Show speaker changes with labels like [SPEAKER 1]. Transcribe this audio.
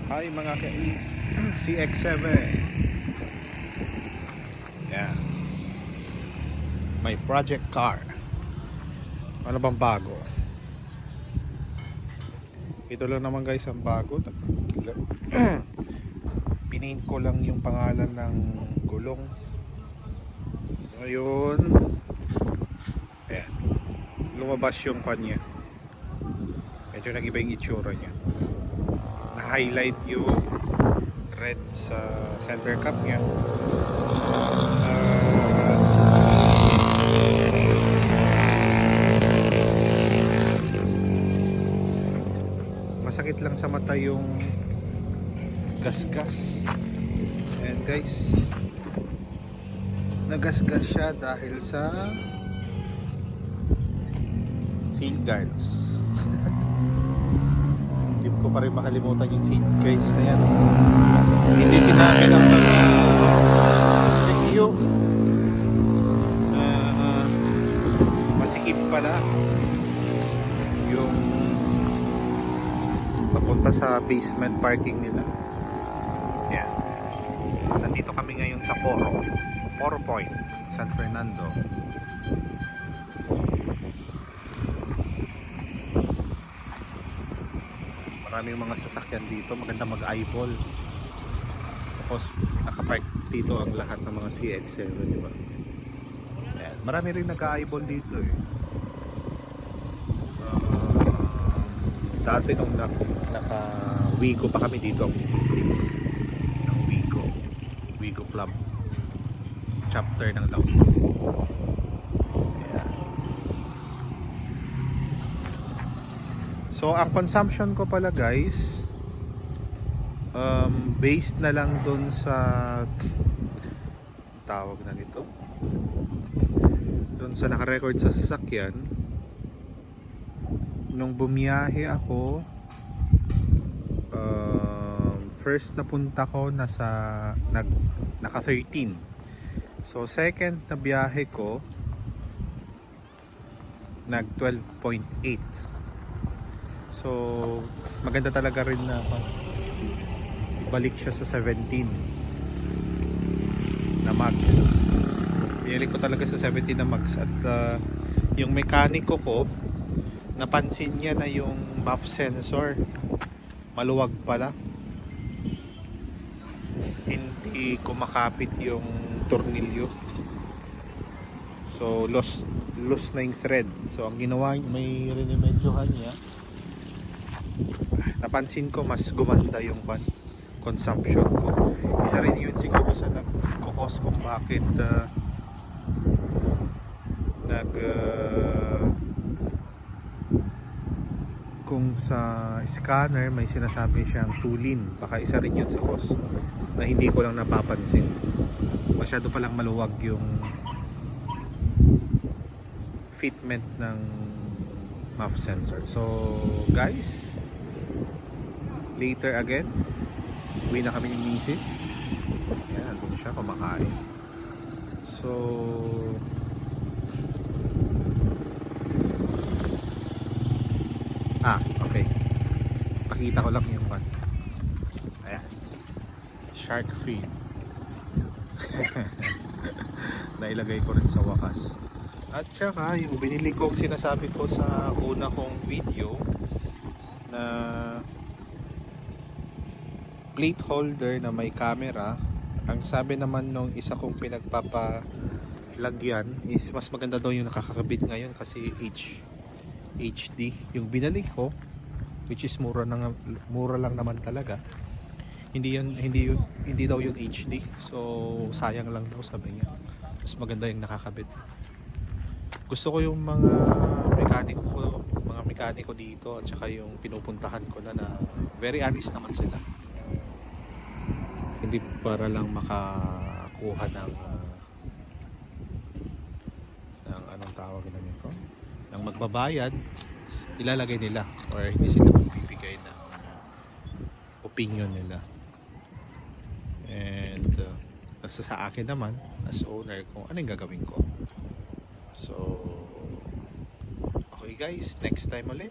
[SPEAKER 1] Hi mga CX-7. Yan. May project car. Ano bang bago? Ito lang naman guys ang bago. Pinaint ko lang yung pangalan ng gulong. Ngayon, ayan, lumabas yung kanya. Medyo nag-iba yung itsura niya. Na-highlight yung red sa center cap niya. Masakit lang sa mata yung gasgas. And guys, nagasgas siya dahil sa seal guards. Hindi ko pa rin makalimutan yung seat guys na yan. Hindi sinabi ng mga CQ masikip pala yung papunta sa basement parking nila. Yan. Nandito kami ngayon sa Poro Point, San Fernando. Maraming mga sasakyan dito, maganda mag-eyeball. Tapos nakapark dito ang lahat ng mga CX-7, di ba? Ayan. Marami rin nag-eyeball dito eh. Dati nung naka-Wigo pa kami dito, ang ng Wigo Club chapter ng Laon. So ang consumption ko pala guys, based na lang dun sa tawag na nito, dun sa naka-record sa sasakyan. Nung bumiyahe ako, first na punta ko naka 13. So second na biyahe ko nag 12.8. So maganda talaga rin na balik siya sa 17 na max. Pinili ko talaga sa 17 na max. At yung mekaniko ko, napansin niya na yung MAF sensor maluwag pala, hindi kumakapit yung tornilyo. So loose na yung thread. So ang ginawa, may remedyohan niya. Napansin ko mas gumanda yung consumption ko. Isa rin yun siguro sa nagkukos kung bakit kung sa scanner may sinasabi siyang tulin. Baka isa rin yun sa cause na hindi ko lang napapansin. Masyado palang maluwag yung fitment ng MAF sensor. So guys, later again, uwi na kami ni Mrs. Ayan, doon siya kumakain. So okay, pakita ko lang yung pan. Ayan, shark feed. Nailagay ko rin sa wakas. At saka yung binili ko, sinasabi ko sa una kong video na plate holder na may camera. Ang sabi naman nung isa kong pinagpapalagyan is mas maganda daw yung nakakakabit ngayon kasi HD. Yung binili ko, which is mura lang naman talaga, hindi daw yung HD. So sayang lang daw, sabi niya. Mas maganda yung nakakabit. Gusto ko yung mga mekaniko dito at saka yung pinupuntahan ko na very honest naman sila. Hindi para lang makakuha ng anong tawag na nito, ng magbabayad, ilalagay nila or hindi sila magbibigay ng opinion nila. And nasa sa akin naman as owner kung ano yung gagawin ko. So okay guys, next time ulit